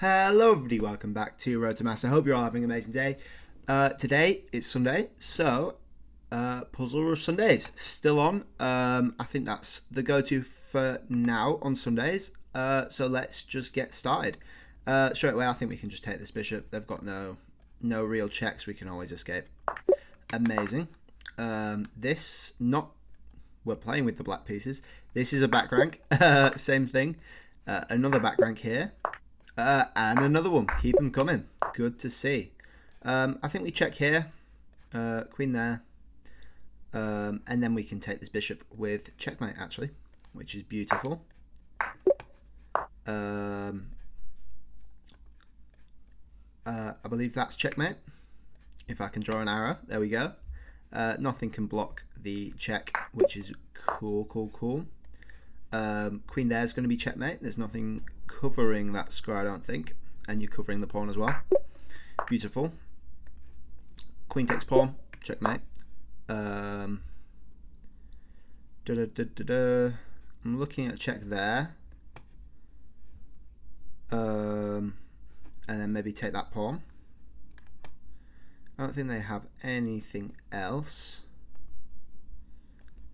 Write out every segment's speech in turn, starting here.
Hello everybody, welcome back to Road to Master. I hope you're all having an amazing day. Today it's Sunday, so Puzzle Rush Sundays still on. I think that's the go-to for now on Sundays. So let's just get started. Straight away, I think we can just take this bishop. They've got no real checks. We can always escape. Amazing. We're playing with the black pieces. This is a back rank. Same thing. Another back rank here. And another one. Keep them coming. Good to see. I think we check here. Queen there. And then we can take this bishop with checkmate, actually, which is beautiful. I believe that's checkmate. If I can draw an arrow. There we go. Nothing can block the check, which is cool. Queen there is going to be checkmate. There's nothing covering that square, I don't think. And you're covering the pawn as well. Beautiful. Queen takes pawn. Checkmate. I'm looking at check there. And then maybe take that pawn. I don't think they have anything else.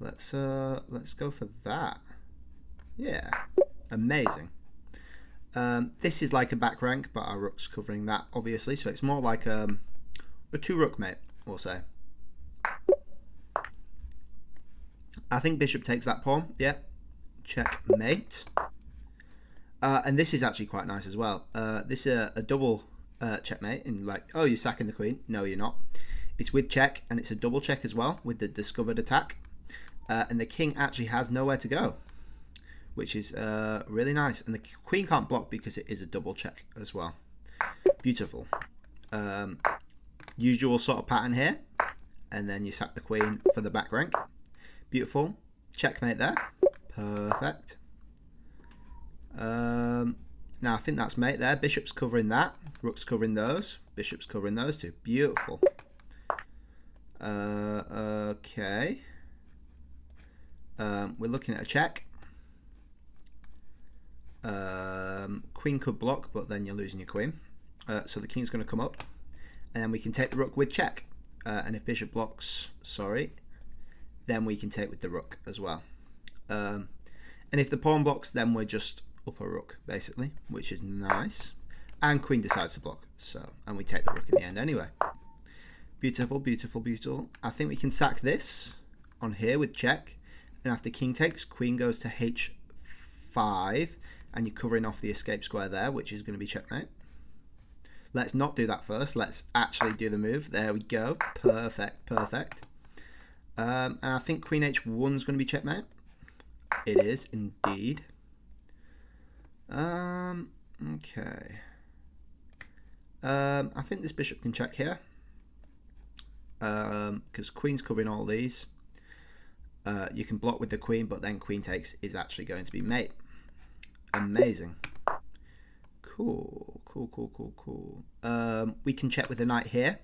Let's go for that. Yeah, amazing. This is like a back rank, but our rook's covering that, obviously. So it's more like a two rook mate, we'll say. I think bishop takes that pawn. Yeah, checkmate. And this is actually quite nice as well. This is a double checkmate, and like, oh, you're sacking the queen. No, you're not. It's with check, and it's a double check as well with the discovered attack. And the king actually has nowhere to go, which is really nice. And the queen can't block because it is a double check as well. Beautiful. Usual sort of pattern here. And then you sack the queen for the back rank. Beautiful. Checkmate there. Perfect. Now I think that's mate there. Bishop's covering that. Rook's covering those. Bishop's covering those two. Beautiful. Okay. We're looking at a check. Queen could block, but then you're losing your queen. So the king's going to come up. And then we can take the rook with check. And if bishop blocks, then we can take with the rook as well. And if the pawn blocks, then we're just up a rook, basically, which is nice. And queen decides to block. And we take the rook in the end anyway. Beautiful. I think we can sack this on here with check. And after king takes, queen goes to h5. And you're covering off the escape square there, which is going to be checkmate. Let's not do that first. Let's actually do the move. There we go. Perfect. And I think queen h1 is going to be checkmate. It is indeed. Okay. I think this bishop can check here. Because queen's covering all these. You can block with the queen, but then queen takes is actually going to be mate. Amazing. Cool. We can check with the knight here.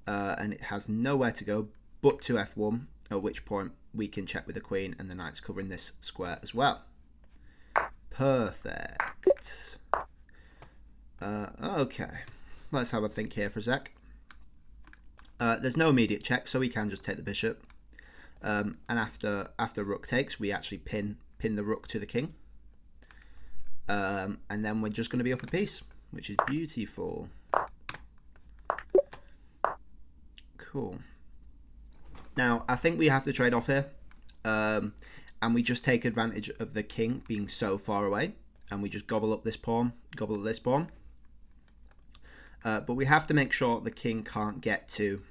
And it has nowhere to go but to f1, at which point we can check with the queen and the knight's covering this square as well. Perfect. Okay. Let's have a think here for a sec. There's no immediate check, so we can just take the bishop. And after rook takes, we actually pin the rook to the king. And then we're just going to be up a piece, which is beautiful. Cool. Now, I think we have to trade off here. And we just take advantage of the king being so far away. And we just gobble up this pawn, gobble up this pawn. But we have to make sure the king can't get to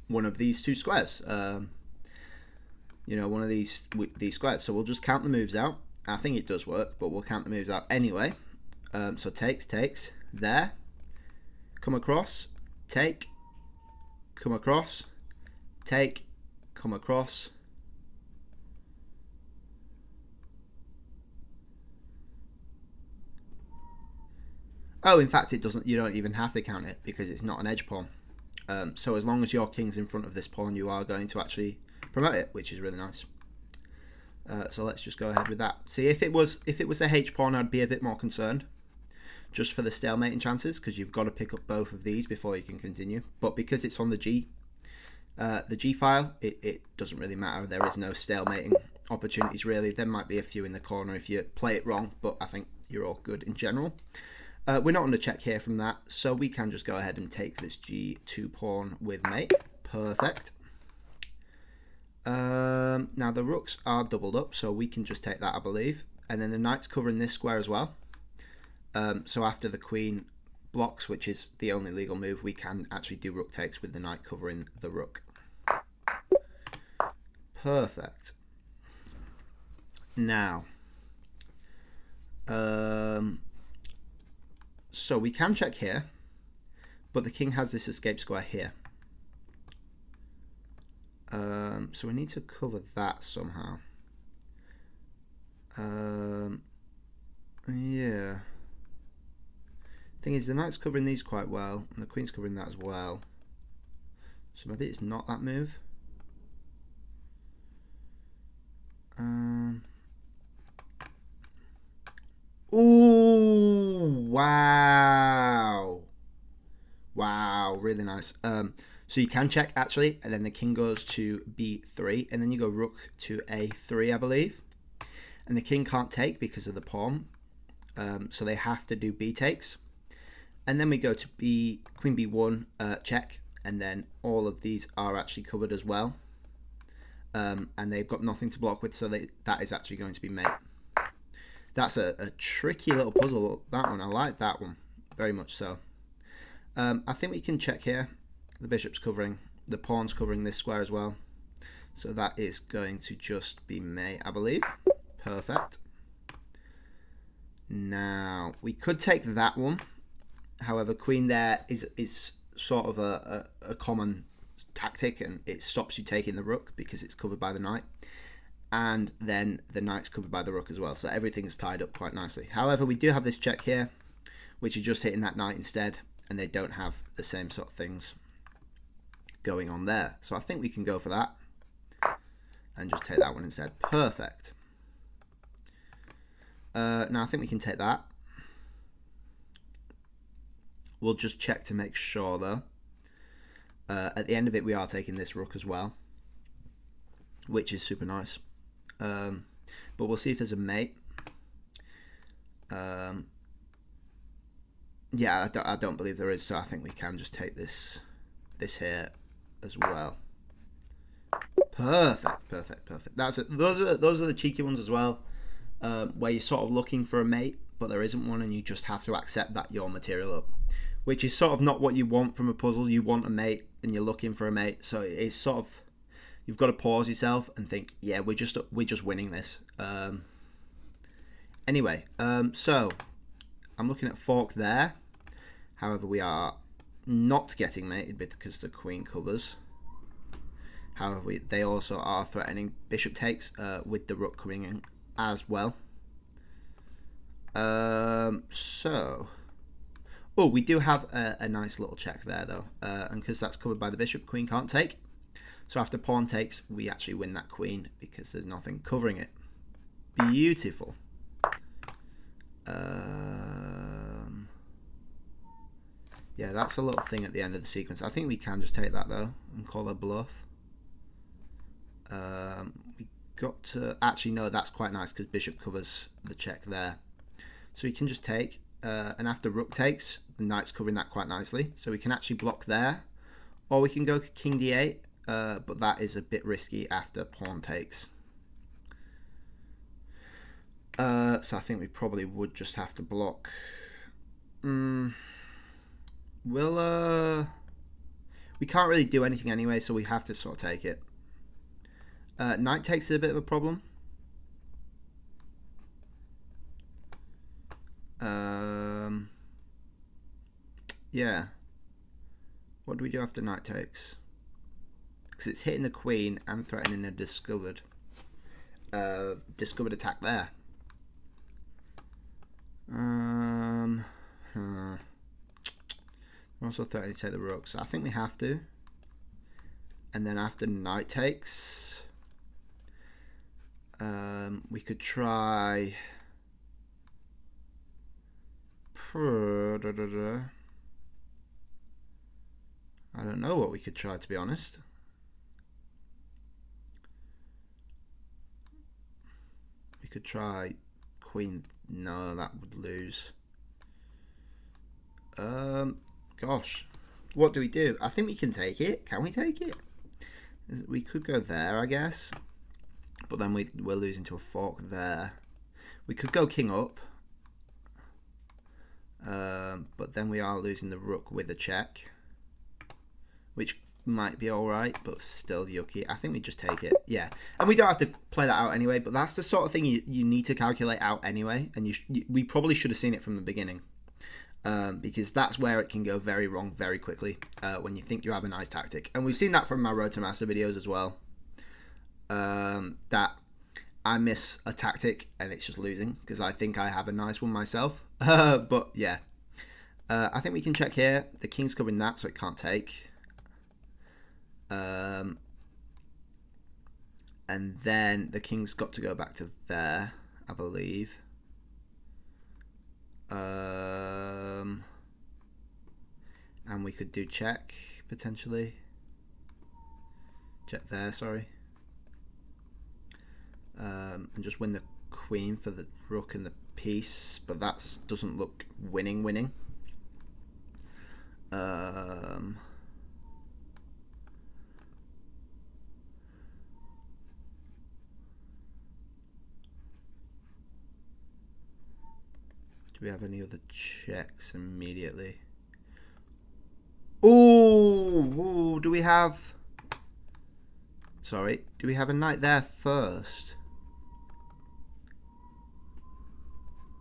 one of these two squares. One of these squares. So we'll just count the moves out. I think it does work, but we'll count the moves out anyway. So takes, there, come across, take, come across, take, come across. Oh, in fact, it doesn't. You don't even have to count it because it's not an edge pawn. So as long as your king's in front of this pawn, you are going to actually promote it, which is really nice. So let's just go ahead with that. See, if it was a H pawn, I'd be a bit more concerned, just for the stalemating chances, because you've got to pick up both of these before you can continue. But because it's on the G file, it doesn't really matter. There is no stalemating opportunities really. There might be a few in the corner if you play it wrong, but I think you're all good in general. We're not on the check here from that, so we can just go ahead and take this G2 pawn with mate. Perfect. Now the rooks are doubled up, so we can just take that, I believe. And then the knight's covering this square as well. So after the queen blocks, which is the only legal move, we can actually do rook takes with the knight covering the rook. Perfect. Now, so we can check here, but the king has this escape square here. So we need to cover that somehow. Yeah. Thing is, the knight's covering these quite well, and the queen's covering that as well. So maybe it's not that move. Ooh, wow. Wow, really nice. So you can check actually, and then the king goes to b3, and then you go rook to a3, I believe. And the king can't take because of the pawn, so they have to do b takes. And then we go to queen b1, check, and then all of these are actually covered as well. And they've got nothing to block with, so that is actually going to be mate. That's a tricky little puzzle, that one. I like that one, very much so. I think we can check here. The bishop's covering, the pawn's covering this square as well. So that is going to just be mate, I believe. Perfect. Now, we could take that one. However, queen there is sort of a common tactic, and it stops you taking the rook because it's covered by the knight. And then the knight's covered by the rook as well. So everything's tied up quite nicely. However, we do have this check here, which is just hitting that knight instead, and they don't have the same sort of things going on there. So I think we can go for that and just take that one instead. Perfect. Now I think we can take that. We'll just check to make sure though. At the end of it, we are taking this rook as well, which is super nice. But we'll see if there's a mate. Yeah, I don't believe there is, so I think we can just take this here as well. Perfect, perfect, perfect. That's it. Those are the cheeky ones as well, where you're sort of looking for a mate, but there isn't one, and you just have to accept that you're material up, which is sort of not what you want from a puzzle. You want a mate, and you're looking for a mate, so it's sort of, you've got to pause yourself and think, yeah, we're just winning this. Anyway, so I'm looking at fork there. However, we are not getting mated because the queen covers. However, they also are threatening bishop takes with the rook coming in as well. So, oh, we do have a nice little check there though, and because that's covered by the bishop, queen can't take. So after pawn takes, we actually win that queen because there's nothing covering it. Beautiful. Yeah, that's a little thing at the end of the sequence. I think we can just take that though and call a bluff. We got to actually, no, that's quite nice because bishop covers the check there. So we can just take, and after rook takes, the knight's covering that quite nicely. So we can actually block there, or we can go king d8, but that is a bit risky after pawn takes. So I think we probably would just have to block. We can't really do anything anyway, so we have to sort of take it. Knight takes is a bit of a problem. Yeah. What do we do after knight takes? Because it's hitting the queen and threatening a discovered attack there. We're also threatening to take the rook, so I think we have to. And then after knight takes, We could try. I don't know what we could try, to be honest. We could try queen. No, that would lose. Gosh, what do we do? I think we can take it. Can we take it? We could go there, I guess. But then we're losing to a fork there. We could go king up. But then we are losing the rook with a check, which might be alright, but still yucky. I think we just take it. Yeah. And we don't have to play that out anyway, but that's the sort of thing you need to calculate out anyway. And we probably should have seen it from the beginning. Because that's where it can go very wrong very quickly when you think you have a nice tactic. And we've seen that from my Road to Master videos as well. That I miss a tactic and it's just losing because I think I have a nice one myself. But yeah, I think we can check here. The king's covering that, so it can't take. And then the king's got to go back to there, I believe. And we could do check potentially. Check there, sorry. And just win the queen for the rook and the piece, but that doesn't look winning. Do we have any other checks immediately? Ooh, do we have... Sorry, do we have a knight there first?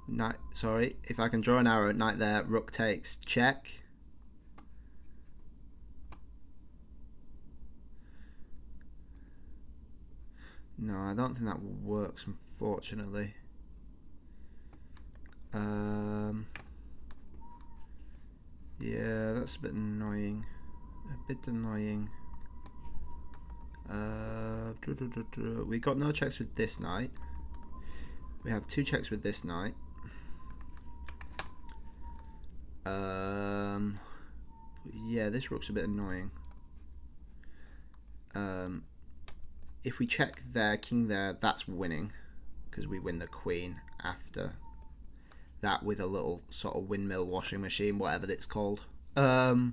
Knight, sorry, if I can draw an arrow, knight there, rook takes, check. No, I don't think that works, unfortunately. Yeah, that's a bit annoying. We got no checks with this knight. We have 2 checks with this knight. Yeah, this rook's a bit annoying. If we check there, king there, that's winning because we win the queen after that with a little sort of windmill washing machine, whatever it's called. Actually,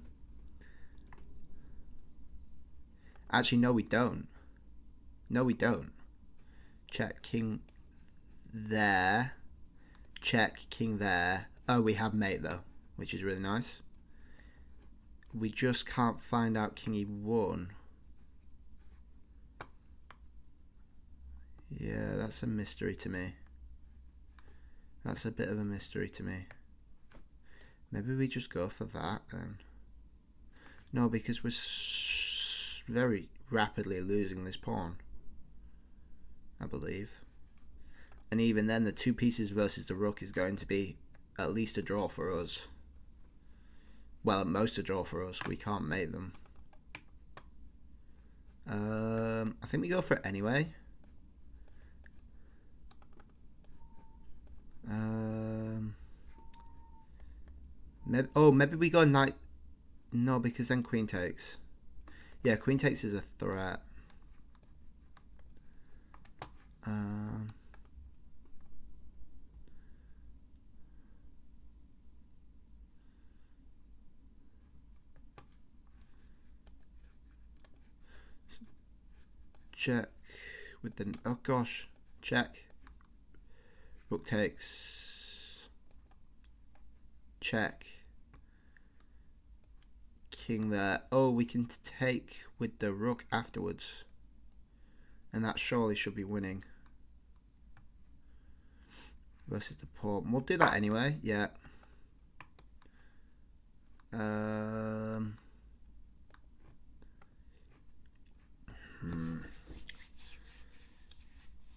no, we don't. No, we don't. Check king there. Check king there. Oh, we have mate though, which is really nice. We just can't find out king e1. Yeah, that's a mystery to me. That's a bit of a mystery to me. Maybe we just go for that then. No, because we're very rapidly losing this pawn, I believe. And even then, the 2 pieces versus the rook is going to be at least a draw for us. Well, at most a draw for us. We can't mate them. I think we go for it anyway. Maybe we go knight. No, because then queen takes. Yeah, queen takes is a threat. Check with the... Oh gosh. Check. Rook takes. Check. King there. Oh, we can take with the rook afterwards. And that surely should be winning. Versus the pawn. We'll do that anyway. Yeah.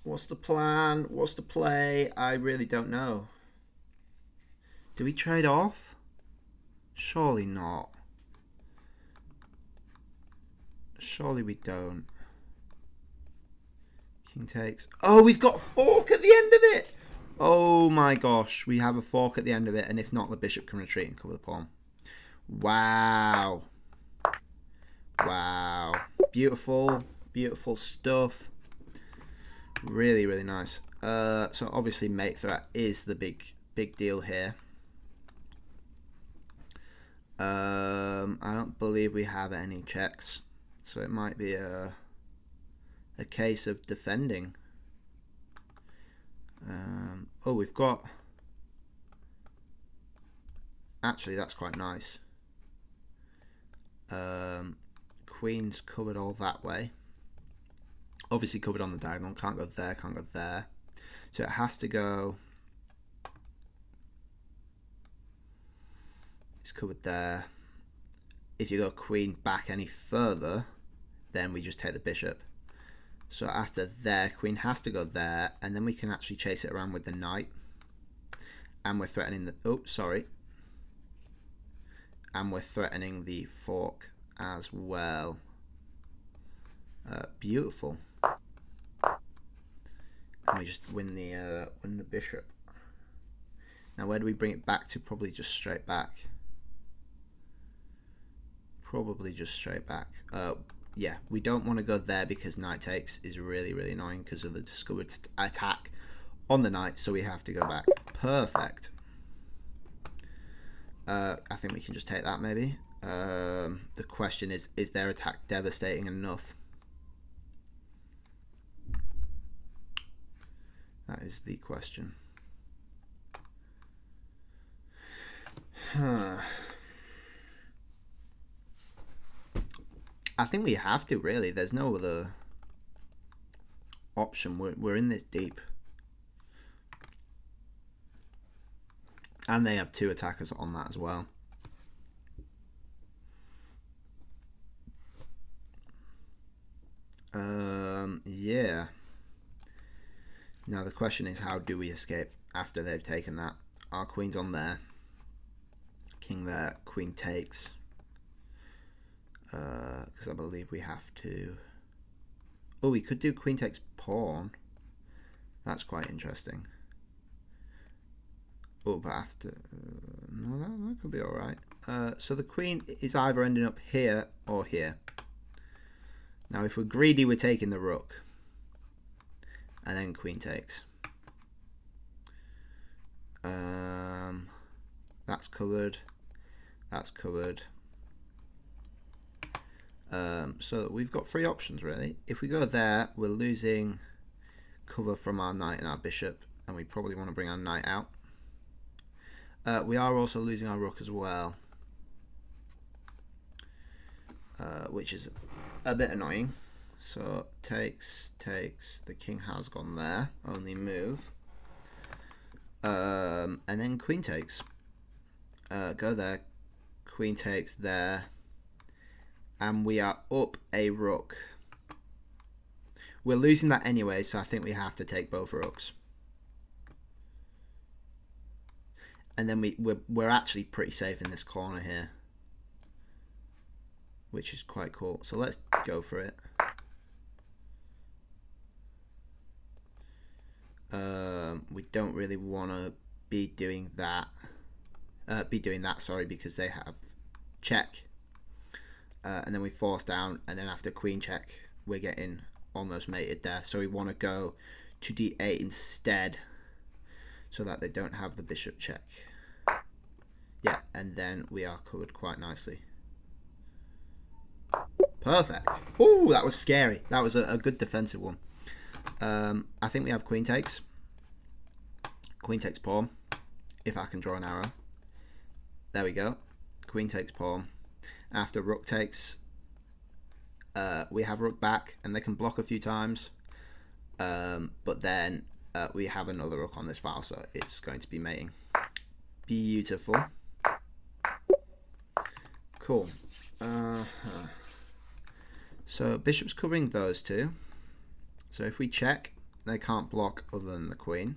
What's the plan? What's the play? I really don't know. Do we trade off? Surely not. Surely we don't. King takes. Oh, we've got a fork at the end of it. Oh my gosh, we have a fork at the end of it, and if not, the bishop can retreat and cover the pawn. Wow. Wow. Beautiful, beautiful stuff. Really, really nice. So obviously mate threat is the big deal here. I don't believe we have any checks, so it might be a case of defending. Oh, we've got... Actually, that's quite nice. Queen's covered all that way. Obviously covered on the diagonal. Can't go there, can't go there. So it has to go... It's covered there. If you go queen back any further, then we just take the bishop. So after there, queen has to go there, and then we can actually chase it around with the knight. And we're threatening the... Oh, sorry. And we're threatening the fork as well. Beautiful. And we just win the bishop. Now where do we bring it back to? Probably just straight back. Probably just straight back. Yeah, we don't want to go there because knight takes is really, really annoying because of the discovered attack on the knight, so we have to go back. Perfect. I think we can just take that maybe. The question is their attack devastating enough? That is the question. I think we have to, really. There's no other option. We're in this deep. And they have two attackers on that as well. Yeah. Now the question is, how do we escape after they've taken that? Our queen's on there. King there. Queen takes. Because I believe we have to... Oh, we could do queen takes pawn. That's quite interesting. Oh, but after... no, that could be alright. So the queen is either ending up here or here. Now if we're greedy, we're taking the rook. And then queen takes. That's covered. That's covered. So we've got three options really. If we go there, we're losing cover from our knight and our bishop, and we probably want to bring our knight out. We are also losing our rook as well, which is a bit annoying. So takes, the king has gone there, only move. And then queen takes. Go there, queen takes there. And we are up a rook. We're losing that anyway, so I think we have to take both rooks. And then we're actually pretty safe in this corner here, which is quite cool. So let's go for it. We don't really want to be doing that. Sorry, because they have check. And then we force down, and then after queen check, we're getting almost mated there. So we want to go to d8 instead, so that they don't have the bishop check. Yeah, and then we are covered quite nicely. Perfect. Ooh, that was scary. That was a good defensive one. I think we have queen takes. Queen takes pawn, if I can draw an arrow. There we go. Queen takes pawn. After rook takes, we have rook back, and they can block a few times. But then we have another rook on this file, so it's going to be mating. Beautiful. Cool. So bishop's covering those two. So if we check, they can't block other than the queen.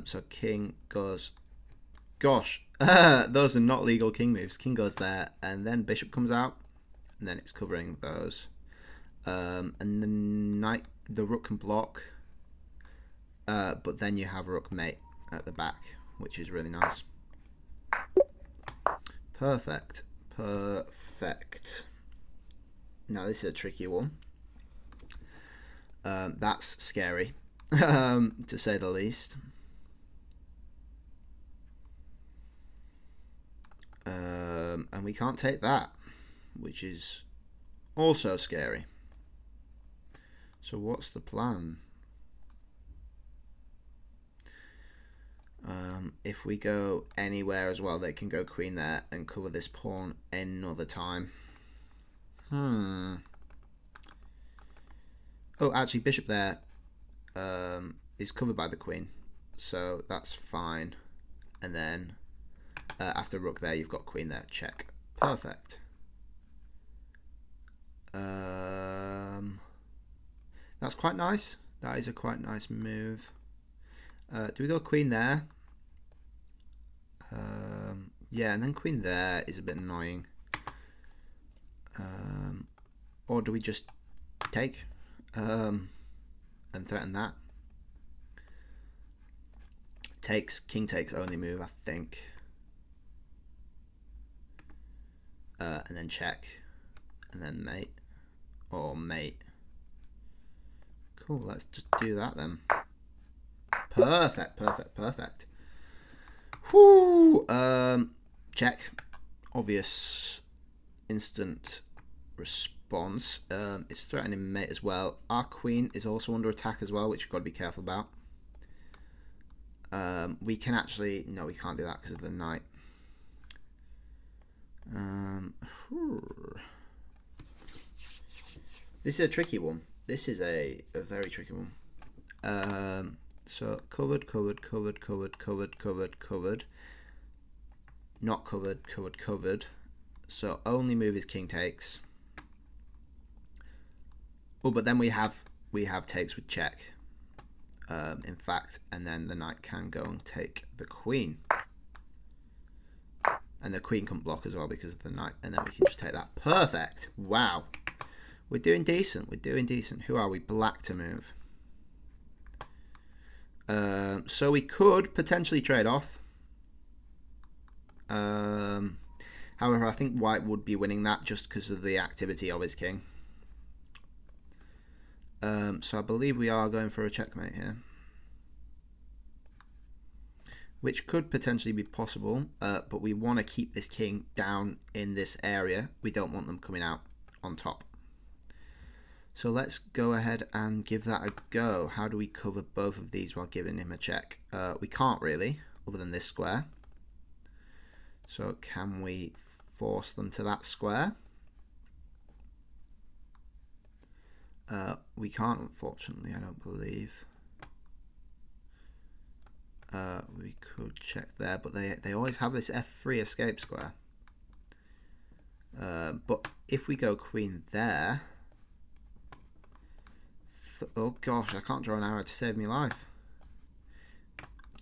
So king goes... Gosh, those are not legal king moves. King goes there, and then bishop comes out, and then it's covering those. And the rook can block, but then you have rook mate at the back, which is really nice. Perfect. Now this is a tricky one. That's scary, to say the least. And we can't take that, which is also scary. So what's the plan? If we go anywhere as well, they can go queen there and cover this pawn another time. Oh, actually, bishop there is covered by the queen, so that's fine. And then after rook there, you've got queen there. Check. Perfect. That's quite nice. That is a quite nice move. Do we go queen there? Yeah, and then queen there is a bit annoying. Or do we just take and threaten that? King takes only move, I think. And then check, and then mate, or mate. Cool, let's just do that then. Perfect. Whoo! Check. Obvious instant response. It's threatening mate as well. Our queen is also under attack as well, which you've got to be careful about. We can actually... No, we can't do that because of the knight. This is a tricky one. This is a very tricky one. So covered. Not covered. So only move is king takes. Oh, but then we have takes with check. In fact, and then the knight can go and take the queen. And the queen can block as well because of the knight, and then we can just take that. Perfect. Wow. We're doing decent. Who are we? Black to move. So we could potentially trade off. However, I think white would be winning that just because of the activity of his king. So I believe we are going for a checkmate here, which could potentially be possible, but we want to keep this king down in this area. We don't want them coming out on top. So let's go ahead and give that a go. How do we cover both of these while giving him a check? We can't really, other than this square. So can we force them to that square? We can't, unfortunately, I don't believe. We could check there, but they always have this F3 escape square. But if we go queen there... Oh gosh, I can't draw an arrow to save me life.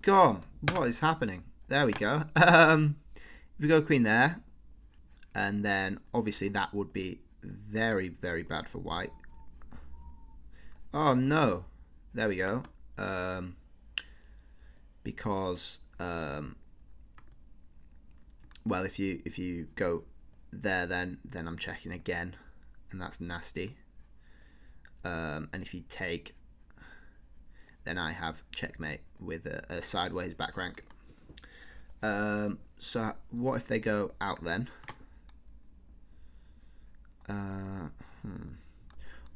Go on, what is happening? There we go. If we go queen there, and then obviously that would be very, very bad for white. Oh no, there we go. Because well, if you go there, then I'm checking again, and that's nasty. And if you take, then I have checkmate with a sideways back rank. So what if they go out then?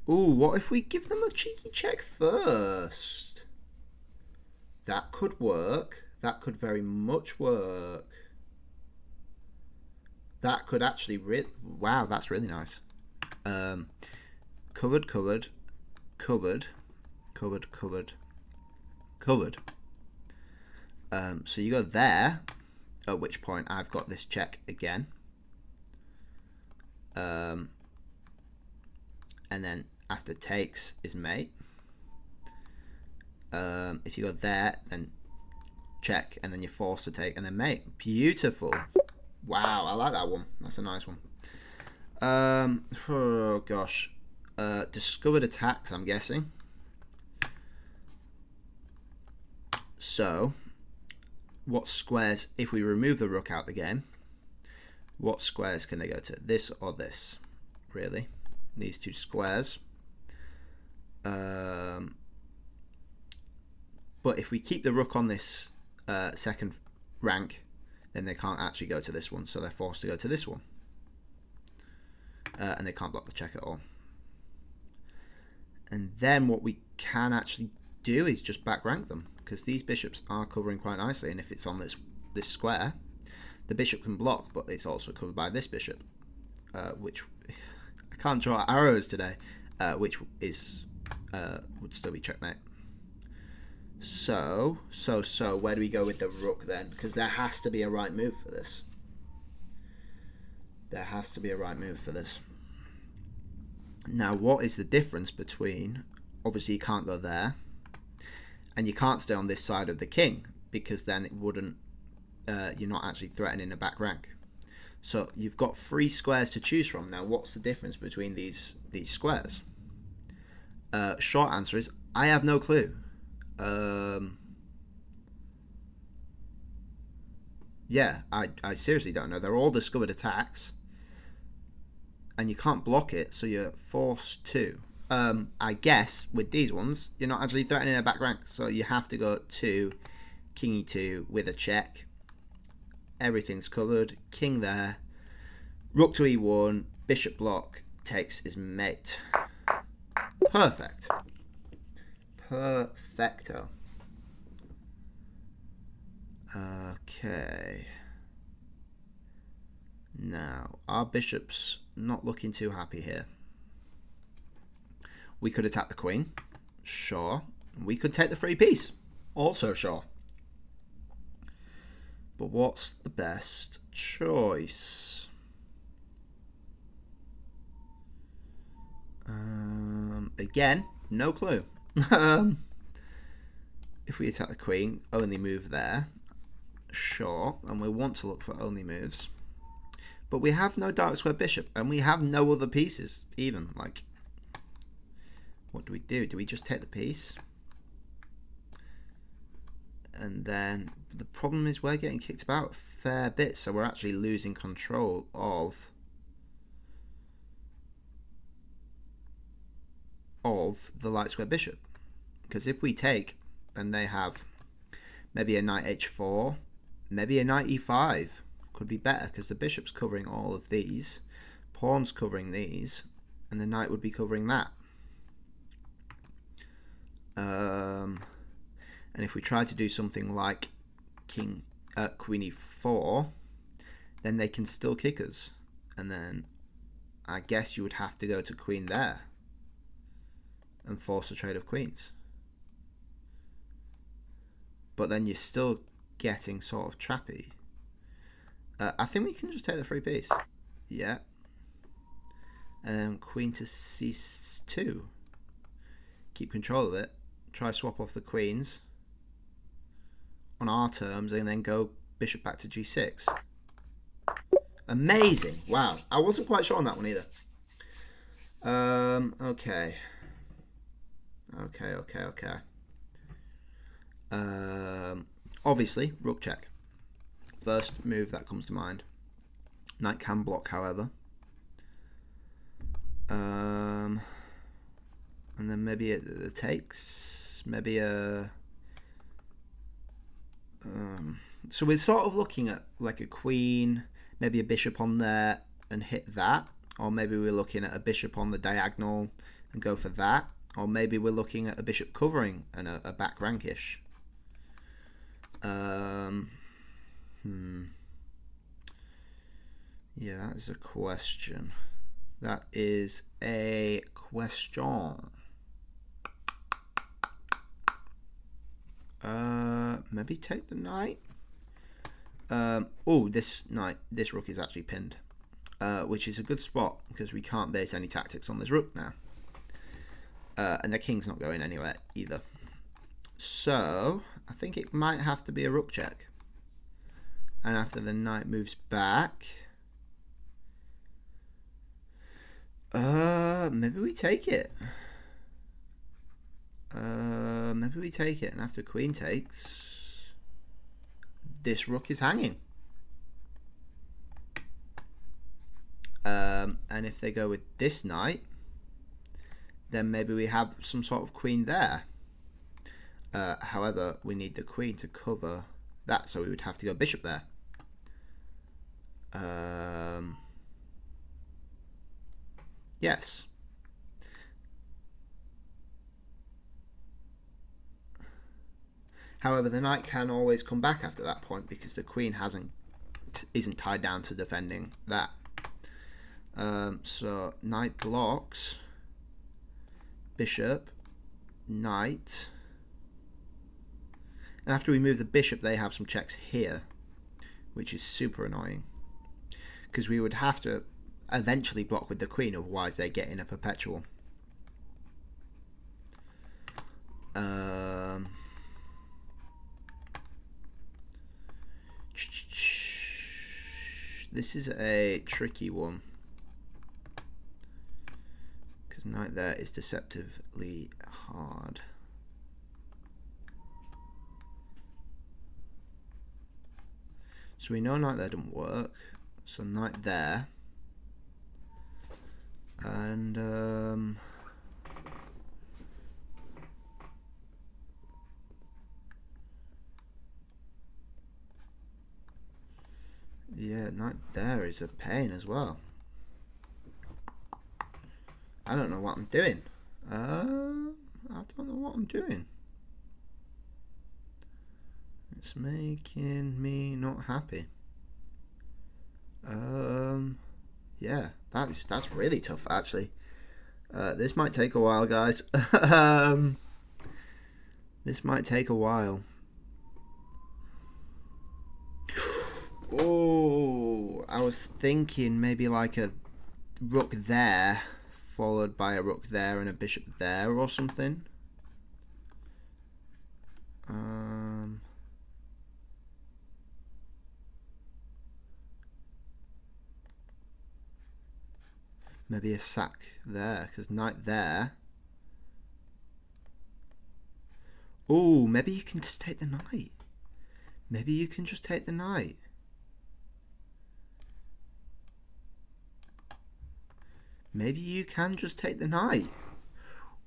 Ooh, what if we give them a cheeky check first? That could work. That could very much work. That could actually... Wow, that's really nice. Covered. So you go there, at which point I've got this check again. And then after takes is mate. If you go there, then check, and then you're forced to take, and then mate. Beautiful. Wow, I like that one. That's a nice one. Oh gosh. Discovered attacks, I'm guessing. So, what squares, if we remove the rook out the game, what squares can they go to? This or this, really? These two squares. But if we keep the rook on this second rank, then they can't actually go to this one, so they're forced to go to this one. And they can't block the check at all. And then what we can actually do is just back rank them, because these bishops are covering quite nicely, and if it's on this square, the bishop can block, but it's also covered by this bishop, which I can't draw arrows today, which is would still be checkmate. So where do we go with the rook then? Because there has to be a right move for this. There has to be a right move for this. Now, what is the difference between, obviously you can't go there, and you can't stay on this side of the king, because then it wouldn't, you're not actually threatening a back rank. So you've got 3 squares to choose from. Now, what's the difference between these squares? Short answer is, I have no clue. Yeah, I seriously don't know. They're all discovered attacks, and you can't block it, so you're forced to. I guess with these ones, you're not actually threatening a back rank, so you have to go to king e2 with a check. Everything's covered. King there. Rook to e1. Bishop block takes his mate. Perfect. Perfecto. Okay. Now, our bishop's not looking too happy here. We could attack the queen. Sure. We could take the free piece. Also sure. But what's the best choice? Again, no clue. If we attack the queen, only move there. Sure. And we want to look for only moves. But we have no dark square bishop, and we have no other pieces, even. Like, what do we do? Do we just take the piece? And then the problem is we're getting kicked about a fair bit, so we're actually losing control of the light square bishop. Because if we take, and they have maybe a knight h4, maybe a knight e5, could be better, because the bishop's covering all of these, pawn's covering these, and the knight would be covering that. And if we try to do something like queen e4, then they can still kick us, and then I guess you would have to go to queen there and force a trade of queens. But then you're still getting sort of trappy. I think we can just take the free piece. Yeah. And then queen to c2. Keep control of it. Try swap off the queens on our terms, and then go bishop back to g6. Amazing. Wow. I wasn't quite sure on that one either. Okay. Okay. Obviously, rook check. First move that comes to mind. Knight can block, however. And then maybe it takes. Maybe a... so we're sort of looking at like a queen, maybe a bishop on there and hit that. Or maybe we're looking at a bishop on the diagonal and go for that. Or maybe we're looking at a bishop covering and a back rankish. Yeah, that is a question. That is a question. Maybe take the knight. Oh, this rook is actually pinned, which is a good spot because we can't base any tactics on this rook now. And the king's not going anywhere either. So I think it might have to be a rook check. And after the knight moves back, Maybe we take it. Maybe we take it, and after queen takes, this rook is hanging. And if they go with this knight, then maybe we have some sort of queen there. However, we need the queen to cover that, so we would have to go bishop there. Yes. However, the knight can always come back after that point because the queen isn't tied down to defending that. So knight blocks, bishop, knight. And after we move the bishop, they have some checks here, which is super annoying because we would have to eventually block with the queen, otherwise they get in a perpetual. This is a tricky one because knight there is deceptively hard. So we know knight there doesn't work, so knight there, and yeah, knight there is a pain as well. I don't know what I'm doing. I don't know what I'm doing. It's making me not happy. Yeah, that's really tough actually. This might take a while, guys. This might take a while. Oh, I was thinking maybe like a rook there, followed by a rook there and a bishop there or something. Maybe a sack there, because knight there. Oh, maybe you can just take the knight. Maybe you can just take the knight. Maybe you can just take the knight.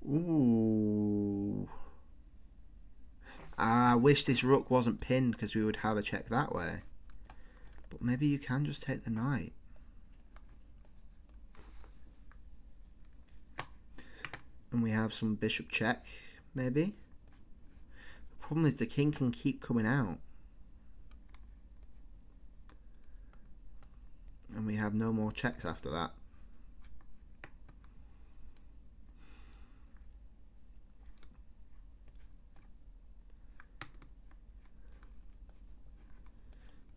Ooh. I wish this rook wasn't pinned because we would have a check that way. But maybe you can just take the knight. And we have some bishop check, maybe. The problem is the king can keep coming out. And we have no more checks after that.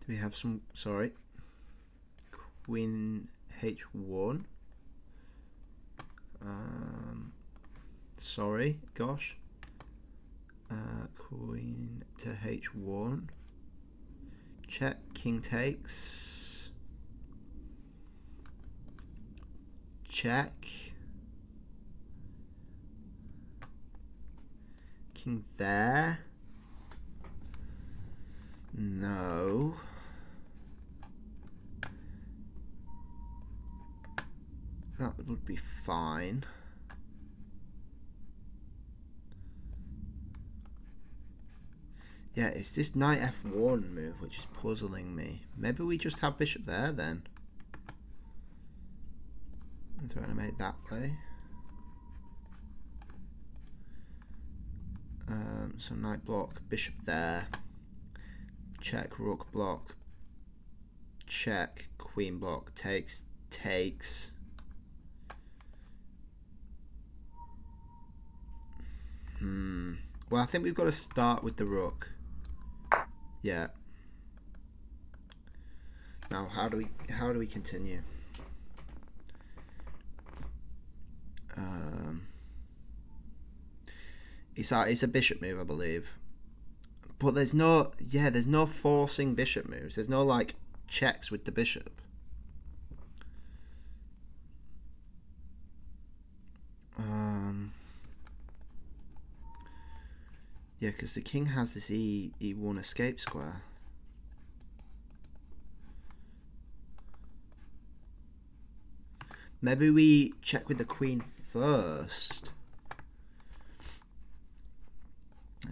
Do we have some, sorry, queen h1. Sorry, gosh. Queen to h1. Check, king takes. Check. King there. No. That would be fine. Yeah, it's this knight f1 move which is puzzling me. Maybe we just have bishop there then. I'm trying to make that play. So knight block, bishop there. Check, rook block. Check, queen block, takes, takes. Well, I think we've got to start with the rook. Yeah. Now, how do we continue? It's a bishop move, I believe. But there's no forcing bishop moves. There's no like checks with the bishop. Yeah, because the king has this E1 escape square. Maybe we check with the queen first.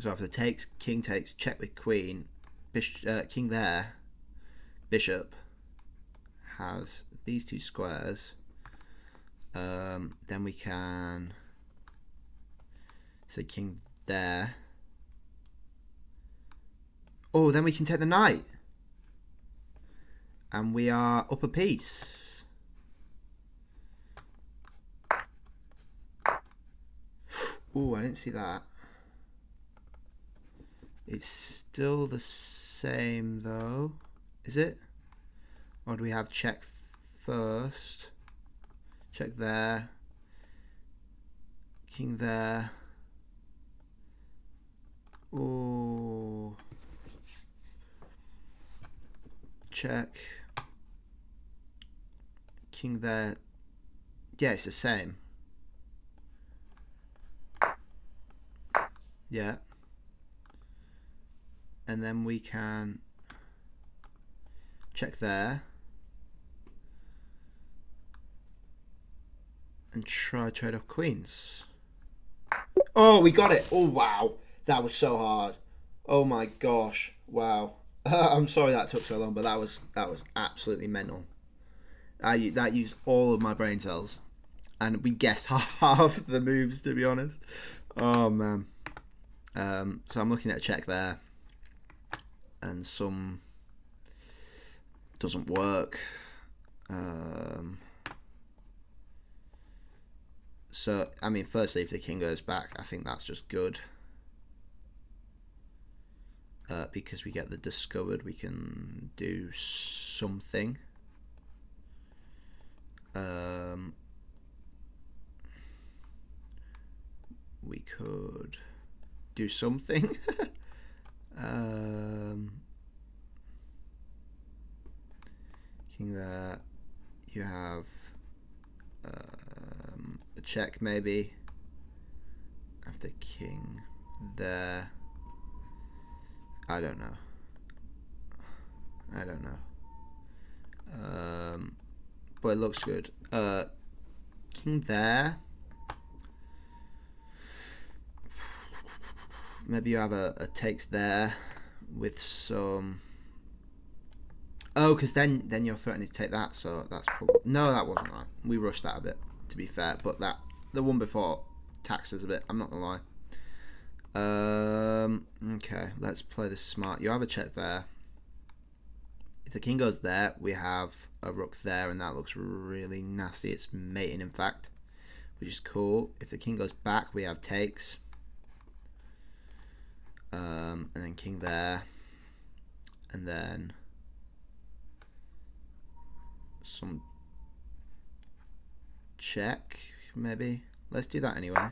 So after king takes, check with queen, king there, bishop has these two squares. Then we can say king there. Oh, then we can take the knight. And we are up a piece. Oh, I didn't see that. It's still the same though, is it? Or do we have check first? Check there. King there. Oh. Check. King there. Yeah, it's the same. Yeah. And then we can check there. And try trade off queens. Oh, we got it. Oh, wow. That was so hard. Oh my gosh. Wow. I'm sorry that took so long, but that was absolutely mental. That used all of my brain cells. And we guessed half the moves, to be honest. Oh, man. So I'm looking at a check there. And some doesn't work. So, I mean, firstly, if the king goes back, I think that's just good. Because we get the discovered, we can do something. We could do something. King there. You have a check maybe. After king there. I don't know. But it looks good. King there. Maybe you have a takes there with some. Oh, because then you're threatening to take that, so that's probably no, that wasn't right. We rushed that a bit, to be fair. But the one before taxed us a bit. I'm not gonna lie. Okay, let's play this smart. You have a check there. If the king goes there, we have a rook there, and that looks really nasty. It's mating, in fact, which is cool. If the king goes back, we have takes. And then king there. And then some check, maybe. Let's do that anyway.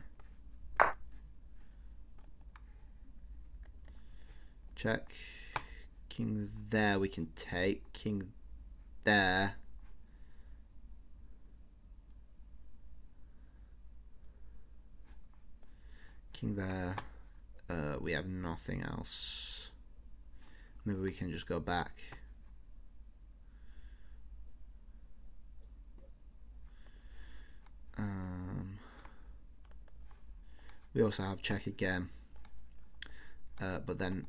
Check. King there we can take. King there. King there. We have nothing else. Maybe we can just go back. We also have check again. But then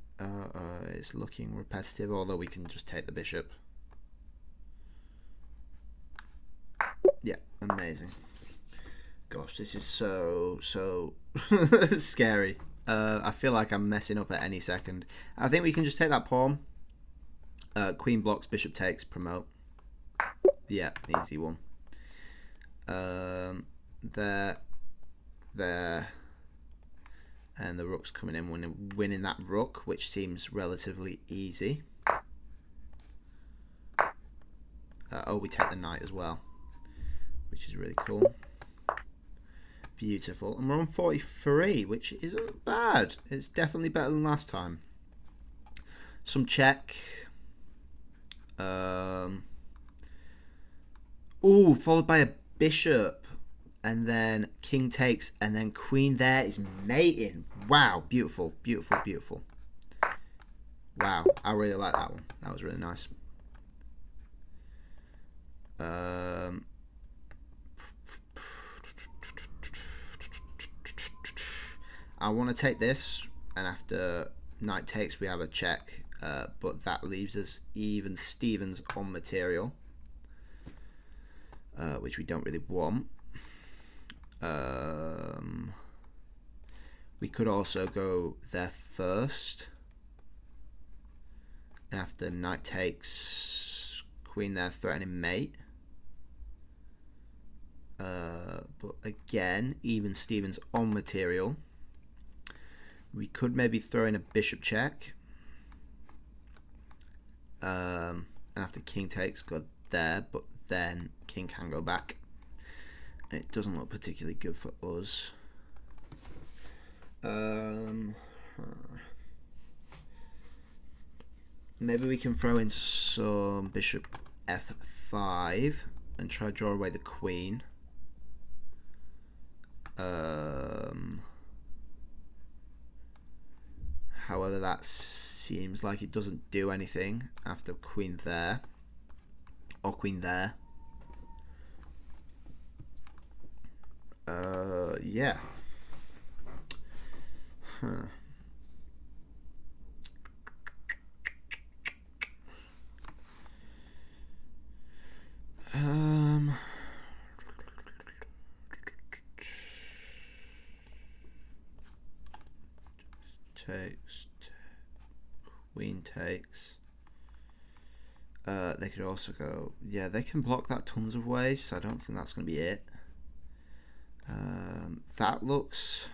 it's looking repetitive, although we can just take the bishop. Yeah, amazing. Gosh, this is so scary. I feel like I'm messing up at any second. I think we can just take that pawn. Queen blocks, bishop takes, promote. Yeah, easy one. There. And the rook's coming in, winning that rook, which seems relatively easy. Oh, we take the knight as well, which is really cool. Beautiful. And we're on 43, which isn't bad. It's definitely better than last time. Some check. Ooh, followed by a bishop. and then king takes, and then queen there is mating. Wow, beautiful, beautiful, beautiful. Wow, I really like that one. That was really nice. I want to take this, and after knight takes we have a check, but that leaves us even Stevens on material, which we don't really want. We could also go there first, and after knight takes, queen there threatening mate. But again, even Stevens on material. We could maybe throw in a bishop check. And after king takes, go there, but then king can go back. It doesn't look particularly good for us. Maybe we can throw in some bishop f5 and try to draw away the queen. However, that seems like it doesn't do anything after queen there or queen there. Yeah. Takes, queen takes. They could also go, yeah, they can block that tons of ways, so I don't think that's going to be it. That looks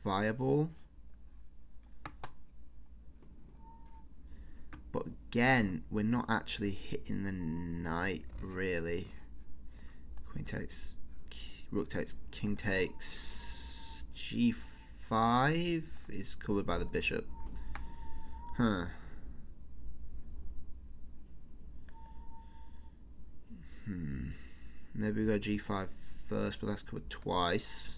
viable, but again, we're not actually hitting the knight really. Queen takes, rook takes, king takes, g5 is covered by the bishop. Maybe we go g5 first, but that's covered twice.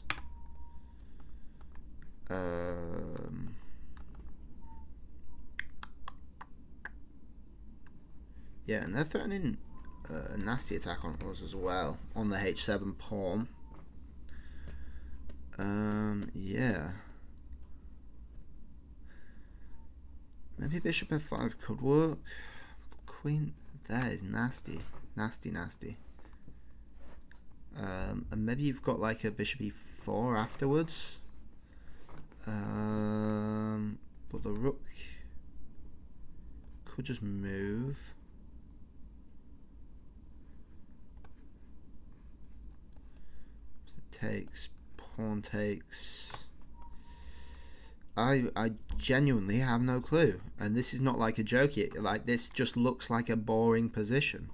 Yeah, and they're threatening a nasty attack on us as well on the h7 pawn. Yeah. Maybe bishop f5 could work. Queen there is nasty, nasty, nasty. And maybe you've got like a bishop e4 afterwards. But the rook could just move. Takes, pawn takes. I genuinely have no clue, and this is not like a joke. Like, this just looks like a boring position.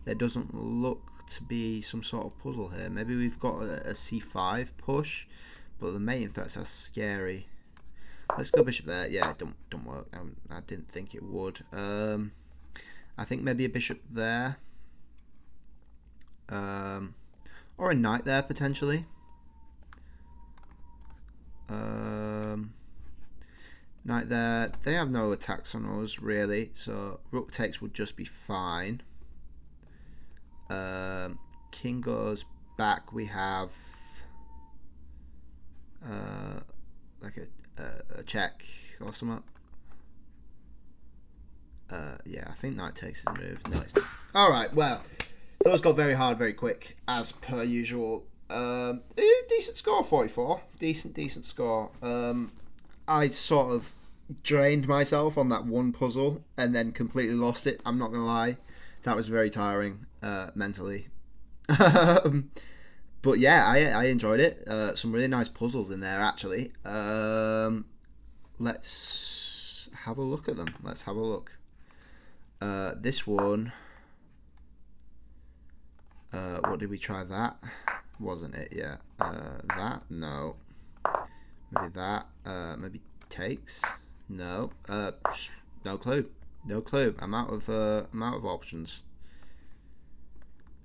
There doesn't look to be some sort of puzzle here. Maybe we've got a c5 push, but the mating threats are scary. Let's go bishop there. Yeah, it don't work. I didn't think it would. I think maybe a bishop there, or a knight there potentially. Knight there. They have no attacks on us really, so rook takes would just be fine. King goes back. We have like a check or something. Yeah, I think knight takes his move. No, it's not. All right. Well, those got very hard very quick as per usual. Decent score, 44. Decent score. I sort of drained myself on that one puzzle and then completely lost it. I'm not gonna lie, that was very tiring mentally. But yeah, I enjoyed it. Some really nice puzzles in there actually. Let's have a look at them. Let's have a look. This one. What did we try? That wasn't it? Yeah. That no. Maybe that. Maybe takes. No. No clue. No clue. I'm out of options.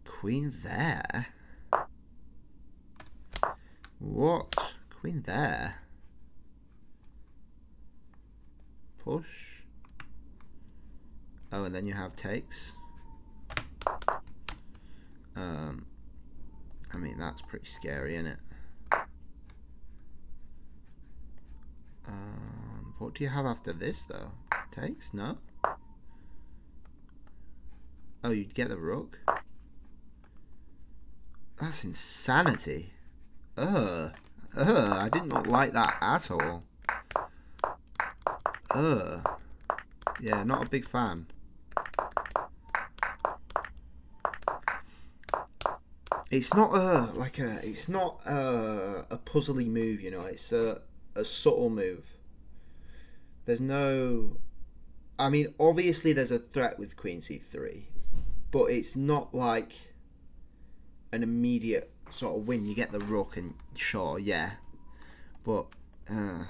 Queen there. What? Queen there. Push. Oh, and then you have takes. I mean, that's pretty scary, isn't it? What do you have after this, though? Takes? No? Oh, you'd get the rook? That's insanity. I did not like that at all. Yeah, not a big fan. It's not a puzzly move, you know. It's a subtle move. There's no, I mean, obviously there's a threat with Queen C3, but it's not like an immediate sort of win. You get the rook and sure, yeah, but fair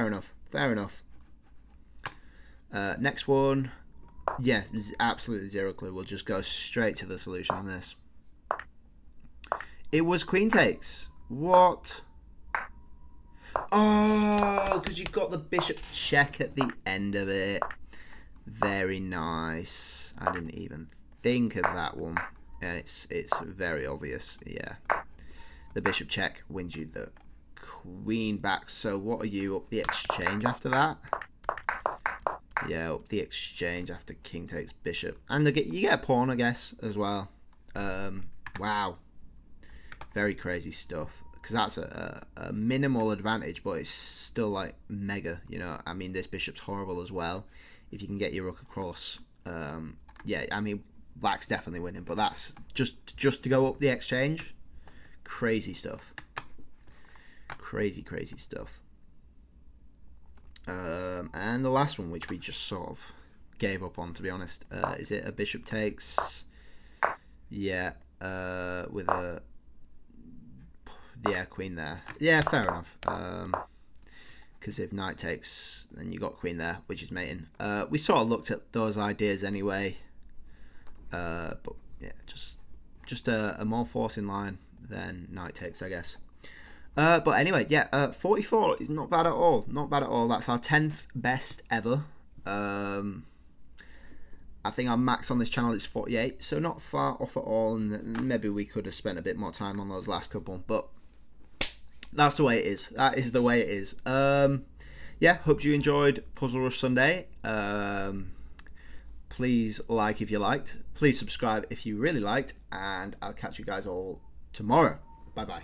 enough. Next one. Yeah, absolutely zero clue. We'll just go straight to the solution on this. It was queen takes. What? Oh, because you've got the bishop check at the end of it. Very nice. I didn't even think of that one. And it's very obvious. Yeah. The bishop check wins you the queen back. So what are you, up the exchange after that? Yeah, up the exchange after king takes bishop. And you get a pawn, I guess, as well. Wow. Very crazy stuff. Because that's a minimal advantage, but it's still, like, mega, you know. I mean, this bishop's horrible as well. If you can get your rook across. Yeah, I mean, black's definitely winning. But that's just to go up the exchange. Crazy stuff. Crazy stuff. And the last one, which we just sort of gave up on, to be honest, is it a bishop takes? Yeah, with a queen there. Yeah, fair enough. Because if knight takes, then you got queen there, which is mating. We sort of looked at those ideas anyway, but yeah, just a more forcing line than knight takes, I guess. But anyway, yeah, 44 is not bad at all. Not bad at all. That's our 10th best ever. I think our max on this channel is 48, so not far off at all. And maybe we could have spent a bit more time on those last couple, but that's the way it is. That is the way it is. Yeah, hope you enjoyed Puzzle Rush Sunday. Please like if you liked. Please subscribe if you really liked. And I'll catch you guys all tomorrow. Bye-bye.